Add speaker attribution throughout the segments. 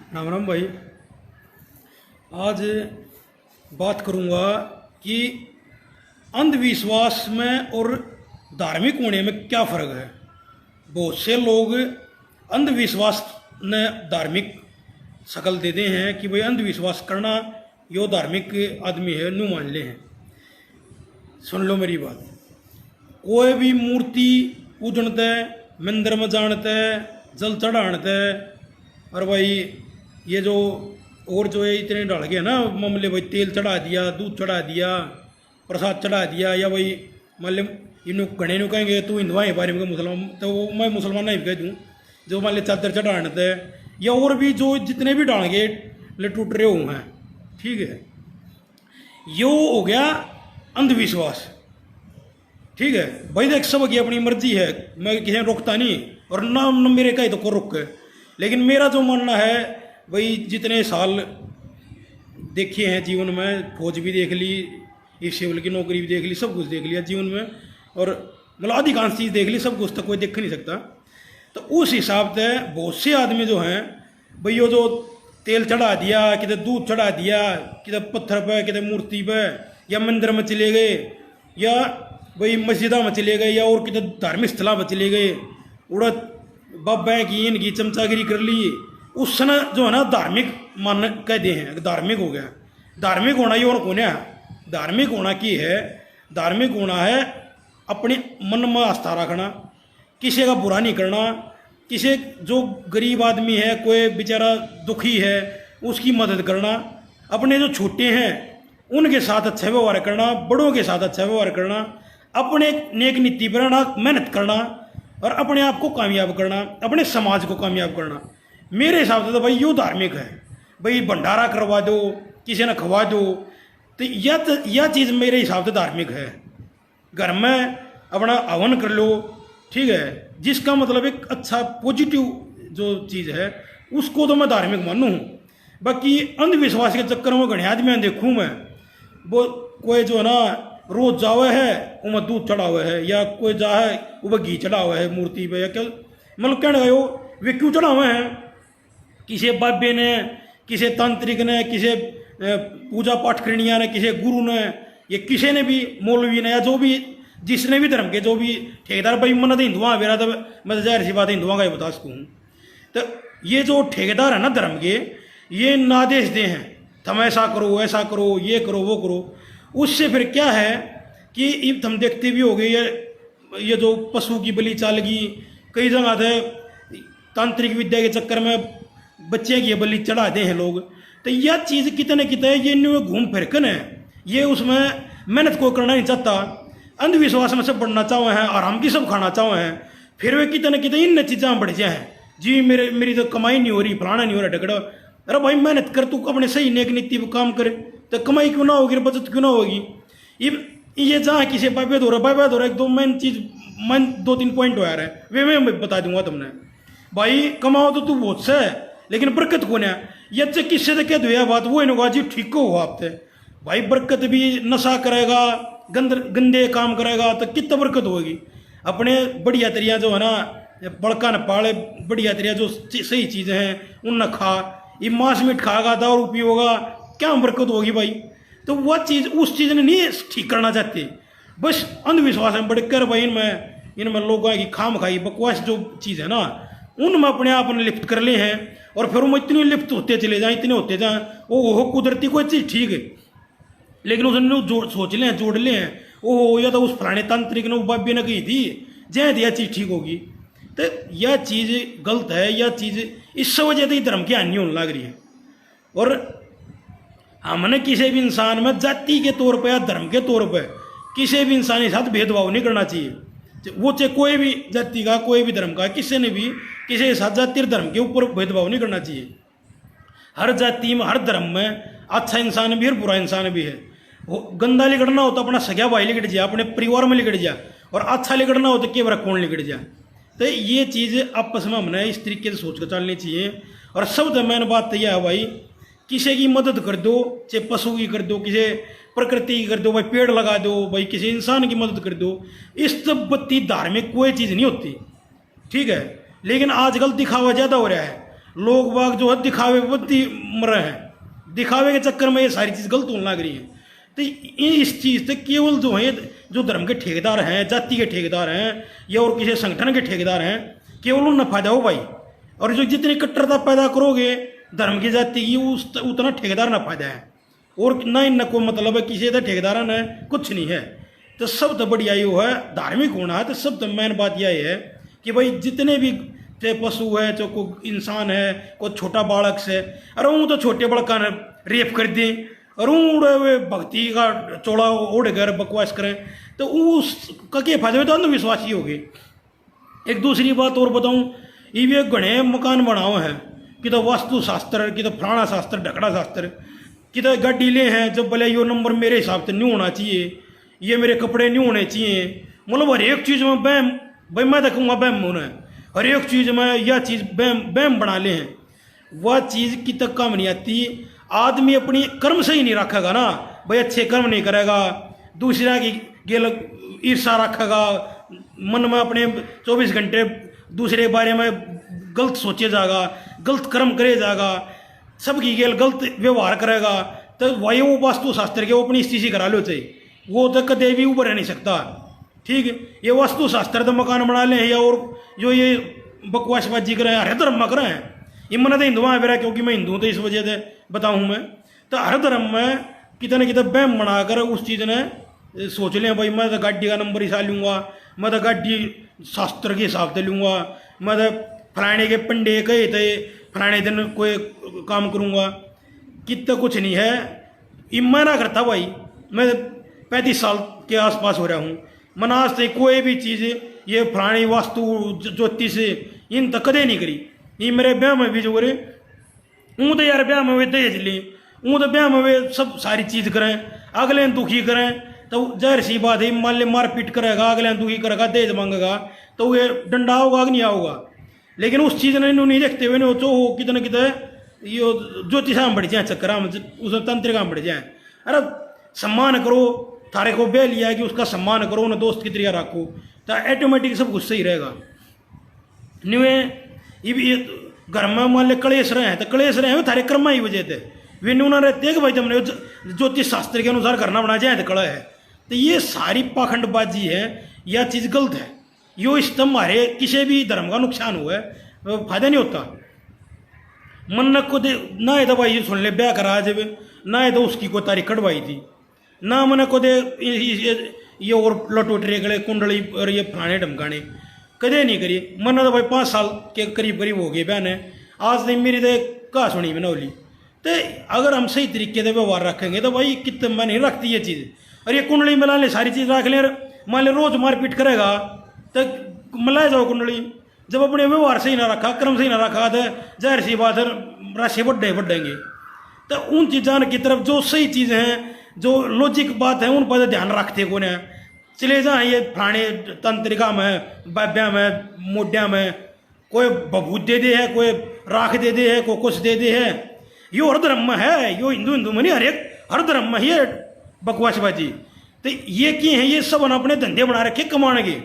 Speaker 1: राम राम भाई। आज बात करूंगा कि अंधविश्वास में और धार्मिक होने में क्या फ़र्क है। बहुत से लोग अंधविश्वास ने धार्मिक शक्ल देते हैं कि भाई अंधविश्वास करना यो धार्मिक आदमी है, नू मान ले हैं। सुन लो मेरी बात। कोई भी मूर्ति पूजनते है, मंदिर में जानते है, जल चढ़ाते है, और भाई ये जो और जो है इतने डाल गए ना मामले, भाई तेल चढ़ा दिया, दूध चढ़ा दिया, प्रसाद चढ़ा दिया, या भाई मान ले इन घने नु कहेंगे तू हिंदुआ है बारे में मुसलमान, तो मैं मुसलमान नहीं कह दूँ। जो मान ले चादर चढ़ाते है, या और भी जो जितने भी डाल गए ले टूट रहे हुए हैं, ठीक है। यो हो गया अंधविश्वास, ठीक है भाई। देख सब की अपनी मर्जी है, मैं किसी ने रोकता नहीं, और ना मेरे का ही तो को रोक है। लेकिन मेरा जो मानना है भाई, जितने साल देखे हैं जीवन में, फौज भी देख ली, इस सिविल की नौकरी भी देख ली, सब कुछ देख लिया जीवन में, और मतलब अधिकांश चीज़ देख ली, सब कुछ तो कोई देख नहीं सकता। तो उस हिसाब से बहुत से आदमी जो हैं भाई, यो जो तेल चढ़ा दिया, किधर दूध चढ़ा दिया, किधर पत्थर पे, किधर मूर्ति पे, या मंदिर में चले गए, या भाई मस्जिदा में चले गए, या और किधर धार्मिक स्थलों पर चले गए, उड़द बाबा की इनकी चमचागिरी कर ली, उस समय जो है ना धार्मिक मान कहते हैं, धार्मिक हो गया। धार्मिक होना ये और कौन है? धार्मिक होना की है? धार्मिक होना है अपने मन में आस्था रखना, किसी का बुरा नहीं करना, किसी जो गरीब आदमी है, कोई बेचारा दुखी है, उसकी मदद करना, अपने जो छोटे हैं उनके साथ अच्छा व्यवहार करना, बड़ों के साथ अच्छा व्यवहार करना, अपने नेक नीति पर मेहनत करना, और अपने आप को कामयाब करना, अपने समाज को कामयाब करना। मेरे हिसाब से तो भाई यो धार्मिक है। भाई भंडारा करवा दो, किसी ने खवा दो, तो यह चीज़ मेरे हिसाब से धार्मिक है। घर में अपना हवन कर लो, ठीक है, जिसका मतलब एक अच्छा पॉजिटिव जो चीज़ है उसको तो मैं धार्मिक मानूँ। बाकी अंधविश्वास के चक्कर में घने आदमी देखूँ मैं, वो कोई जो है ना रोज जावे है उमें दूध चढ़ा हुआ है, या कोई जा है वो घी चढ़ा हुआ है मूर्ति पे, या क्या मतलब कहने गए वे क्यों चढ़ा हुए हैं? किसी बाबे ने, किसी तांत्रिक ने, किसी पूजा पाठ करनिया ने, किसी गुरु ने, या किसी ने भी, मौलवी ने, या जो भी जिसने भी धर्म के जो भी ठेकेदार, भाई मन तो हिंदुआ मेरा तो मैं तो जाहिर सी बात हिंदुआ का ही बता सकूँ। तो ये जो ठेकेदार है ना धर्म के, ये नादेश दे हैं, तुम ऐसा करो, ऐसा करो, ये करो, वो करो। उससे फिर क्या है कि हम देखते भी हो गए ये जो पशु की बलि चाल गई, कई जगह थे तांत्रिक विद्या के चक्कर में बच्चे की बलि चढ़ाते हैं लोग। तो यह चीज़ कितने कितने ये न्यू घूम फिरकन है, ये उसमें मेहनत को करना नहीं चाहता, अंधविश्वास में सब बढ़ना चाहे हैं, आराम की सब खाना चाहे हैं, फिर वे कितने कितने इन चीज़ें बढ़ जाए हैं जी, मेरी तो कमाई नहीं हो रही, फलाना नहीं हो रहा, ढकड़ा। अरे भाई मेहनत कर, तू अपने सही नेक नीति पर काम करे, तो कमाई क्यों ना होगी, बचत क्यों ना होगी। ये जहाँ किसी बाबे हो रहा एक दो मेन चीज़, मेन 2-3 पॉइंट हो रहा है, वे मैं बता दूंगा तुमने। भाई कमाओ तो तू बहुत सा है, लेकिन बरकत कौन है? ये किससे से कह दो यह बात, वो इनका जी ठीक हो आपसे। भाई बरकत भी नशा करेगा, गंदे काम करेगा तो कितना बरकत होगी? अपने बढ़िया तरिया जो है ना, बड़का न पाले, बढ़िया तरिया जो सही चीज़ें हैं उन न खा, ये मांस मीट खाएगा, दारू पियोगा, क्या बरकत होगी भाई? तो वह चीज़ उस चीज़ ने नहीं ठीक करना चाहते, बस अंधविश्वास में बढ़कर भाई इनमें लोगों की खाम खाई बकवास जो चीज़ है ना, उनमें अपने आप ने लिप्त कर ले हैं, और फिर वो इतनी लिप्त होते चले जाएं, इतने होते जाएं, वो कुदरती कोई चीज़ ठीक है, लेकिन उसने सोच लें, जोड़ ले हैं, ओह या तो उस फलाने तांत्रिक ने, बाबे ने कही थी जय यह चीज़ ठीक होगी। तो यह चीज़ गलत है, यह चीज़ इस वजह से धर्म की हानि होने लग रही है। और हमने किसी भी इंसान में जाति के तौर पर या धर्म के तौर पर किसी भी इंसान के साथ भेदभाव नहीं करना चाहिए, वो चाहे कोई भी जाति का, कोई भी धर्म का, किसी ने भी किसी के साथ जाति और धर्म के ऊपर भेदभाव नहीं करना चाहिए। हर जाति में, हर धर्म में अच्छा इंसान भी है और बुरा इंसान भी है। वो गंदा लिगड़ना हो तो अपना सगा भाई लिगड़ जाए, अपने परिवार में लिगड़ जाए, और अच्छा लिगड़ना हो तो केवल कौन लिगड़ जाए। तो ये चीज़ आपस में हमने इस तरीके से सोच कर चलनी चाहिए। और सबसे मेन बात तो यह है भाई, किसी की मदद कर दो, चाहे पशु की कर दो, किसी प्रकृति की कर दो, भाई पेड़ लगा दो, भाई किसी इंसान की मदद कर दो, इस सब बत्ती धार्मिक कोई चीज़ नहीं होती, ठीक है। लेकिन आजकल दिखावा ज़्यादा हो रहा है, लोग बाग जो है दिखावे पर मर रहे हैं, दिखावे के चक्कर में ये सारी चीज़ गलत होने लग रही है। तो इस चीज़ से केवल जो है जो धर्म के ठेकेदार हैं, जाति के ठेकेदार हैं या और किसी संगठन के ठेकेदार हैं, केवल उन्हें फायदा हो भाई। और जो जितनी कट्टरता पैदा करोगे धर्म की जाति की उतना ठेकेदार ना फायदा है, और ना इन को मतलब है किसी का ठेकेदार ने कुछ नहीं है। तो सब तो बढ़िया ये है धार्मिक होना है। तो सब तो मेन बात यही है कि भाई जितने भी चाहे पशु है, चाहे कोई इंसान है, कोई छोटा बालक से, अरे वो तो छोटे बड़का ने रेप कर दी और वो भक्ति का चोड़ा ओढ़ कर बकवास करें, तो उसका क्या फायदा? तो अंधविश्वासी हो गए। एक दूसरी बात और बताऊं, ये घने मकान बनाओ हैं कि तो वास्तु शास्त्र, कि तो फलाना शास्त्र, ढकड़ा शास्त्र, कि तो गाड़ी ले हैं जब बोले यो नंबर मेरे हिसाब से नहीं होना चाहिए, ये मेरे कपड़े नहीं होने चाहिए, मतलब हर एक चीज़ में बैम, भाई मैं तो कहूँगा बैम होना है, हर एक चीज़ में यह चीज़ बैम बैम बना ले हैं। वह चीज़ की तक काम नहीं आती। आदमी अपनी कर्म से ही नहीं रखेगा ना भाई, अच्छे कर्म नहीं करेगा, दूसरा की गेल ईर्षा रखेगा मन में, अपने 24 घंटे दूसरे के बारे में गलत सोचे जाएगा, गलत कर्म करे जाएगा, सबकी गेल गलत व्यवहार करेगा, तो वही वो वास्तु शास्त्र के वो अपनी स्थिति करा लो चाहिए, वो तो कदे भी ऊपर रह नहीं सकता। ठीक है, ये वास्तु शास्त्र तो मकान बना ले या और जो ये बकवासबाजी कर रहे हैं, हर धर्म में कर रहे हैं। ये मन तो हिंदुआ है मेरा, क्योंकि मैं हिंदू हूँ तो इस वजह से बताऊँ मैं, तो हर धर्म में कितने कितने बैम बनाकर उस चीज़ ने सोच लें भाई मैं तो गाड़ी का नंबर हिसाब लूँगा, मैं तो गाड़ी शास्त्र के हिसाब से लूँगा, मैं तो फलाने के पंडे कहे थे फलाने दिन कोई काम करूँगा। कितना कुछ नहीं है, ये मैं ना करता भाई, मैं 35 साल के आसपास हो रहा हूँ, मैंने आज से कोई भी चीज़ ये फलानी वास्तु ज्योतिष इन तक कदे नहीं करी। ये मेरे ब्याह में भी जो करे ऊँ तो यार ब्याह में वे दहेज लें, ऊँ तो ब्याह में वे सब सारी चीज़ करें, अगले दुखी करें, तो जाहिर सी बात है मान ले मारपीट करेगा, अगले दुखी करेगा, दहेज मांगेगा, तो ये डंडा होगा कि नहीं आओगा। लेकिन उस चीज़ ने नहीं देखते हुए नहीं चो हो कितने कितने ये ज्योतिषा में बढ़ जाए, चक्कर में उस तंत्रिका में बढ़ जाए। अरे सम्मान करो, थारे को बह लिया कि उसका सम्मान करो, उन्हें दोस्त की तरह रखो, तो ऑटोमेटिक सब कुछ सही रहेगा। ये घर में मान ले कलेश रहे हैं, तो कलेश रहे हैं थारे कर्मा ही वजह से वे न्यूना रहते हैं कि भाई तुमने ज्योतिष शास्त्र के अनुसार करना बना जाए तो कड़ा है। तो ये सारी पाखंडबाजी है, यह चीज़ गलत है। यो इस हमारे किसी भी धर्म का नुकसान हुआ है, फायदा नहीं होता। मन को दे ना है तो भाई सुन ले ब्याह करा जब ना है तो उसकी कोई तारीख कटवाई थी ना, मन को दे ये और लटोटरे गले कुंडली और ये फलाने ढमकाने कदे नहीं करी। मन तो भाई 5 साल के करीब करीब हो गए बहन है, आज नहीं मेरी तो कहा सुनी बनौली। तो अगर हम सही तरीके से व्यवहार रखेंगे तो भाई कितने मैं नहीं रखती ये चीज़। और ये कुंडली मिला ले सारी चीज़ रख ले, मान ले रोज मारपीट करेगा तो मिलाए जाओ कुंडली। जब अपने व्यवहार सही ना रखा, कर्म सही ना रखा, तो जाहिर सी बात है राशि बढ़ेंगे। तो उन चीज़ों की तरफ जो सही चीज़ें हैं, जो लॉजिक बात है, उन पर ध्यान रखते को ना चले जाए। ये फलाने तंत्रिका में, बाब्या में, मोड्या में कोई बबूत दे दे है, कोई राख दे दे है, कोई कुछ दे दे है। यो हर धर्म में है, यो हिंदू में नहीं, हर धर्म में ही है बकवासबाजी। तो ये की है, ये सब अपने धंधे बना रखे कमाने के।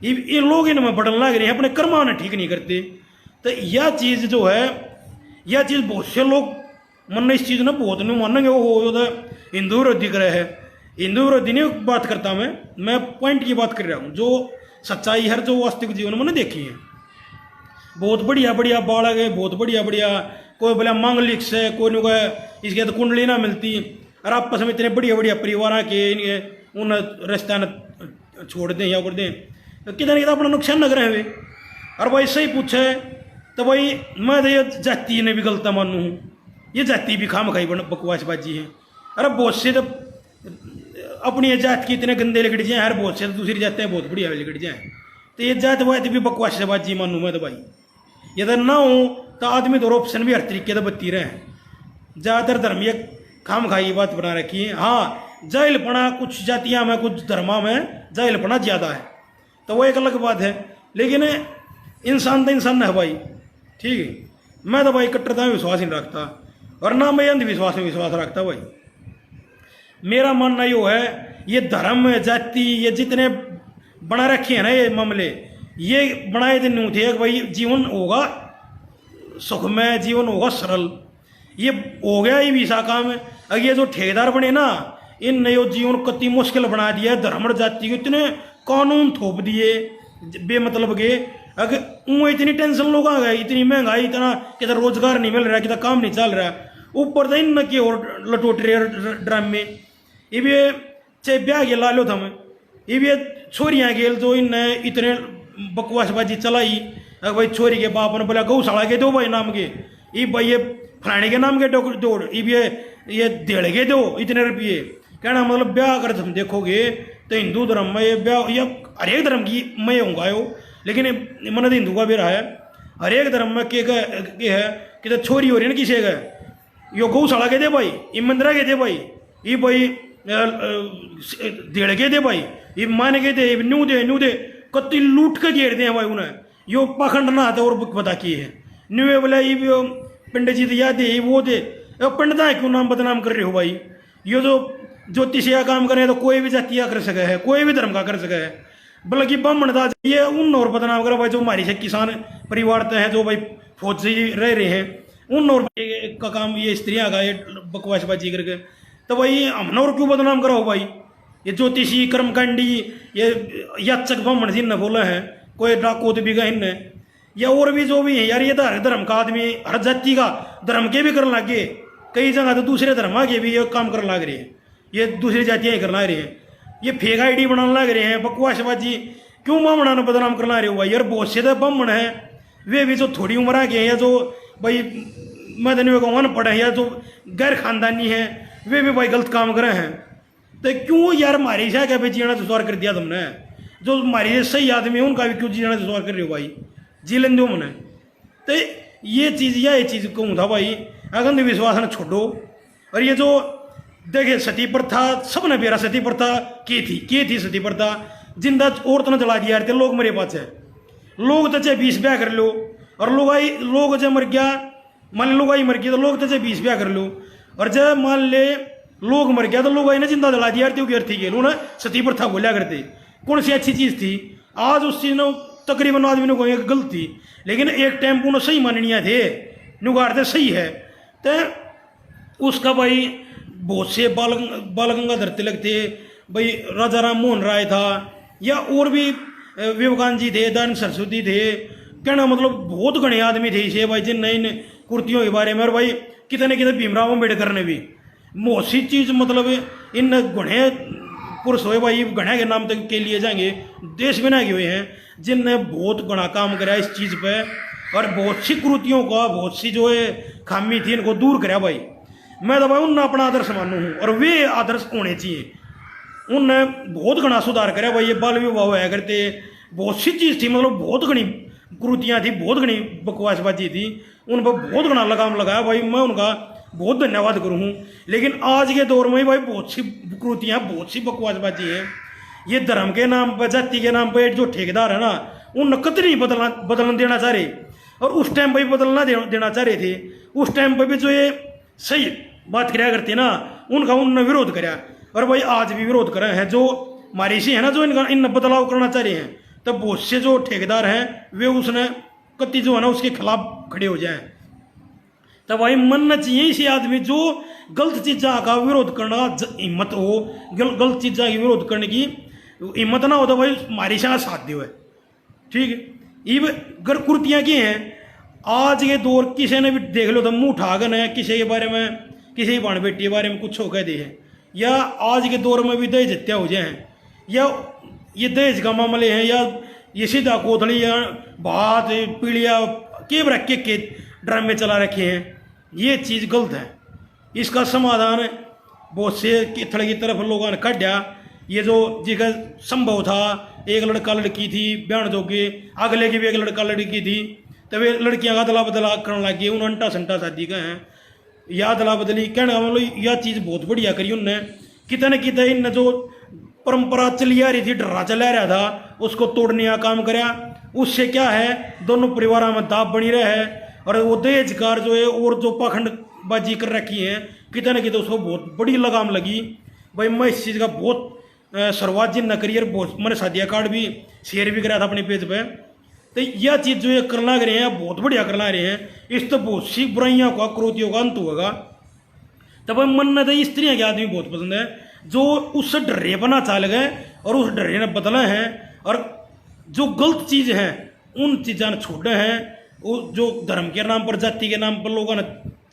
Speaker 1: ये लोग इनमें बढ़ने लग रहे हैं, अपने कर्मा ने ठीक नहीं करते। तो यह चीज़ जो है, यह चीज़ बहुत से लोग मन इस चीज़ ने बहुत नहीं मानेंगे, वो तो हिंदू विरोधी करे है। हिंदू विरोधी नहीं बात करता मैं पॉइंट की बात कर रहा हूँ, जो सच्चाई है, जो वास्तविक जीवन मैंने देखी है। बहुत बढ़िया बढ़िया बालक है, बहुत बढ़िया बढ़िया, कोई बोला मांगलिक से, कोई न कोई इसके तो कुंडली ना मिलती, और आपस में इतने बढ़िया बढ़िया परिवार के उन रास्ता न छोड़ दें या कर दें, तो किधर किधर अपना नुकसान न करें वे। और भाई सही पूछे तो भाई मैं तो ये जाति ने भी गलत मानू हूँ, ये जाति भी खाम खाई बकवासबाजी है। अरे बहुत से तो अपनी जात की इतने गंदे लिकट जाए, हर बहुत से तो दूसरी जातें बहुत बढ़िया लिकट जाए। तो ये जात वात भी बकवासबाजी मानू मैं तो भाई। ये तो ना हो तो आदमी तो ऑप्शन भी हर तरीके से बत्ती रहे हैं। ज़्यादातर धर्म ये खाम खाई बात बना रखी है। हाँ, जाहिलपना कुछ जातियाँ में, कुछ धर्मा में जाहिलपना ज़्यादा है, तो वो एक अलग बात है। लेकिन इंसान तो इंसान है भाई, ठीक है। मैं तो भाई कट्टरता में विश्वास नहीं रखता, और ना मैं अंधविश्वास में विश्वास रखता भाई। मेरा मानना यो है, ये धर्म जाति ये जितने बना रखे हैं ना ये मामले, ये बनाए दिन नहीं थे भाई जीवन होगा सुखमय जीवन होगा सरल। ये हो गया ही विसा काम। अगर ये जो ठेकेदार बने ना, इन नयो जीवन कति मुश्किल बना दिया है। धर्म जाति को इतने कानून थोप दिए बेमतलब के। अगर वो इतनी टेंशन लोग आ गए, इतनी महंगाई, इतना किधर रोजगार नहीं मिल रहा, किधर काम नहीं चल रहा, ऊपर से इन की और लटोट रहे ड्रामे। ये भी चाहे ब्याह के ला लो था मैं, ये भी छोरियाँ गेल जो इन इतने बकवासबाजी चलाई। अगर भाई छोरी के बाप ने बोला गौशाला के दो भाई नाम के, ये भाई ये फलाने के नाम के दौड़, ये देड़ के दो इतने रुपये। कहना मतलब ब्याह अगर तुम देखोगे तो हिंदू धर्म में ये ब्याह या हर एक धर्म की मैं होऊंगा यो, लेकिन मन हिंदू का भी रहा है। हर एक धर्म में के है कि तो छोरी हो रही है ना किसी का, यो गौशाला के दे भाई, ये मंदिरा के दे भाई, ये भाई देड़ के दे भाई, ये माने के दे, न्यू दे कति लूट के घेर दे भाई उन्हें। यो पाखंड ना आता और बता किए है न्यू बोला ये पंडित जी याद दे वो दे। पंडित क्यों नाम बदनाम कर रहे हो भाई? यो जो ज्योतिष या काम करे तो कोई भी जाति कर सके है, कोई भी धर्म का कर सके है, बल्कि ब्राह्मण था ये उन और बदनाम करे भाई जो हमारी से किसान परिवार तो है, जो भाई फौजी रह रहे हैं उन और का काम ये स्त्रियाँ का ये बकवासबाजी करके। तो भाई हमने और क्यों बदनाम कराओ भाई? ये ज्योतिषी कर्मकांडी ये याचक ब्राह्मण जी ने बोला है, कोई डाकोत भी गए इनने, या और भी जो भी है यार, ये धर्म का आदमी हर जाति का धर्म के भी करने लगे। कई जगह तो दूसरे धर्म के भी ये काम करने लग रहे हैं, ये दूसरी जातियाँ ही करने लग रही हैं, ये फेक आईडी बनाने लग रहे हैं, बकवासबाजी। क्यों ब्राह्मणा ने बदनाम करना रहे हो भाई? यार बहुत से तो ब्राह्मण है वे भी जो थोड़ी उम्र आ गए हैं, या जो भाई मदनी को अनपढ़ है, या जो गैर खानदानी है, वे भी भाई गलत काम करे हैं। तो क्यों यार हमारी से क्या भाई जीना दुश्वार कर दिया तुमने? जो हमारी सही आदमी है उनका भी क्यों जीना दुश्वार कर रहे हो भाई? जी लें दो मैंने। तो ये चीज़ कहूँ था भाई, अगर अंधविश्वास ने छोड़ो। और ये जो देखिए सती प्रथा, सब ने बेरा सती प्रथा की थी सती प्रथा, जिंदा औरत ने जला दिया थे लोग मेरे पास है। लोग तो चाहे 20 ब्याह कर लो, और लोग जब मर गया, मान लो लोग आई मर गई तो लोग तो चाहे 20 ब्याह कर लो, और जब मान ले लोग मर गया तो लोग आई ने जिंदा जला दिया अर्थी के लोग सती प्रथा बोलिया करते। कौन सी अच्छी चीज़ थी? आज उस चीज़ ने तकरीबन आदमी ने कहेंगे गलत थी, लेकिन एक टाइम को सही माननीय थे, नुगाड़ते सही है। तो उसका भाई बहुत से बाल गंगाधर तिलक थे भाई, राजा राम मोहन राय था, या और भी विवेकानंद जी थे, दयानंद सरस्वती थे, कहना मतलब बहुत घने आदमी थे इसे भाई जिन इन कुर्तियों के बारे में। और भाई कितने भीमराव अम्बेडकर ने भी बहुत सी चीज़ मतलब इन घने पुरुष हुए भाई, घने के नाम तक के लिए जाएंगे, देश बना के हुए हैं जिनने बहुत घना काम कराया इस चीज़ पे, और बहुत सी कुरीतियों का, बहुत सी जो है खामी थी इनको दूर कराया भाई। मैं तो भाई उनने अपना आदर्श मानू हूँ, और वे आदर्श होने चाहिए। उनने बहुत घना सुधार कराया भाई। ये बाल विवाह हुआ करते, बहुत सी चीज़ थी, मतलब बहुत घनी कुरीतियाँ थी, बहुत घनी बकवासबाजी थी, उन पर बहुत घना लगाम लगाया भाई। मैं उनका बहुत धन्यवाद करूँ हूँ। लेकिन आज के दौर में भाई बहुत सी कुरीतियाँ, बहुत सी बकवासबाजी है। ये धर्म के नाम पर, जाति के नाम पर जो ठेकेदार है ना, उन कतई नहीं बदलना देना चाह रहे, और उस टाइम पर भी बदलना देना चाह रहे थे। उस टाइम पर भी जो ये सही बात कराया करते ना, उनका उनने विरोध कराया, और भाई आज भी विरोध कर रहे हैं जो हमारी सी है ना, जो इन बदलाव करना चाह रहे हैं। तो बहुत से जो ठेकेदार हैं वे उसने कति जो है ना उसके खिलाफ खड़े हो जाएं। तो भाई मनना चाहिए इसी आदमी जो गलत चीज़ा का विरोध करना हिम्मत हो, गलत चीज़ा की विरोध करने की हिम्मत ना हो तो भाई हमारी से साथ दो है, ठीक है। ये अगर कुर्तियाँ की हैं आज के दौर, किसी ने भी देख लो तो मुँह उठागन है किसी के बारे में, किसी बाण बेटी के बारे में कुछ हो कह दे है, या आज के दौर में भी दहेज हत्या हो जाए, या ये दहेज का मामले हैं, या ये सीधा कोथड़ी या भात पीड़िया के रख के ड्रामे चला रखे हैं। ये चीज़ गलत है। इसका समाधान बहुत से थड़ की तरफ लोगों ने काटा। ये जो जिसका संभव था, एक लड़का लड़की थी ब्याह जोगे, अगले की भी एक लड़का लड़की थी, तो वे लड़कियाँ का अदला बदला करने लगी, उन्होंने अंटा संटा शादी का है, या अदला बदली कहने का मतलब यह चीज़ बहुत बढ़िया करी उनने। कितने कितने इन जो परंपरा चली आ रही थी, डरा चला रहा था, उसको तोड़ने का काम कराया। उससे क्या है, दोनों परिवारों में दाब बनी रहे है, और वो दहेजकार जो है और जो पाखंडबाजी कर रखी है, कितने कितने उसको बहुत बड़ी लगाम लगी भाई। मैं इस चीज़ का बहुत शुरुआत जिन न करियर बहुत मैंने शादिया कार्ड भी शेयर भी कराया था अपने पेज पे। तो यह चीज़ जो ये कर लग रहे हैं बहुत बढ़िया कर ला रहे हैं, इस तो बहुत सी बुराइयों का क्रोधियों का अंत होगा। तब मन में तो स्त्रियाँ के आदमी बहुत पसंद है जो उस डरे बना चाल गए और उस डरे ने बदला है, और जो गलत चीज़ है उन चीज़ों ने छोड़े हैं, वो जो धर्म के नाम पर जाति के नाम पर लोगों ने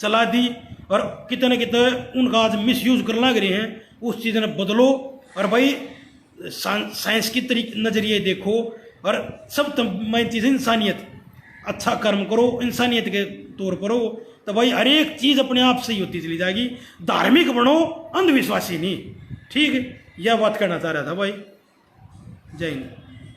Speaker 1: चला दी और कितने कितने उनका आज मिस यूज करने लग रहे हैं, उस चीज़ ने बदलो। और भाई साइंस की तरीके नज़रिए देखो, और सब मैं चीज़ इंसानियत, अच्छा कर्म करो इंसानियत के तौर पर हो, तो भाई हर एक चीज़ अपने आप से ही होती चली जाएगी। धार्मिक बनो, अंधविश्वासी नहीं। ठीक है, यह बात करना चाह रहा था भाई। जय हिंद।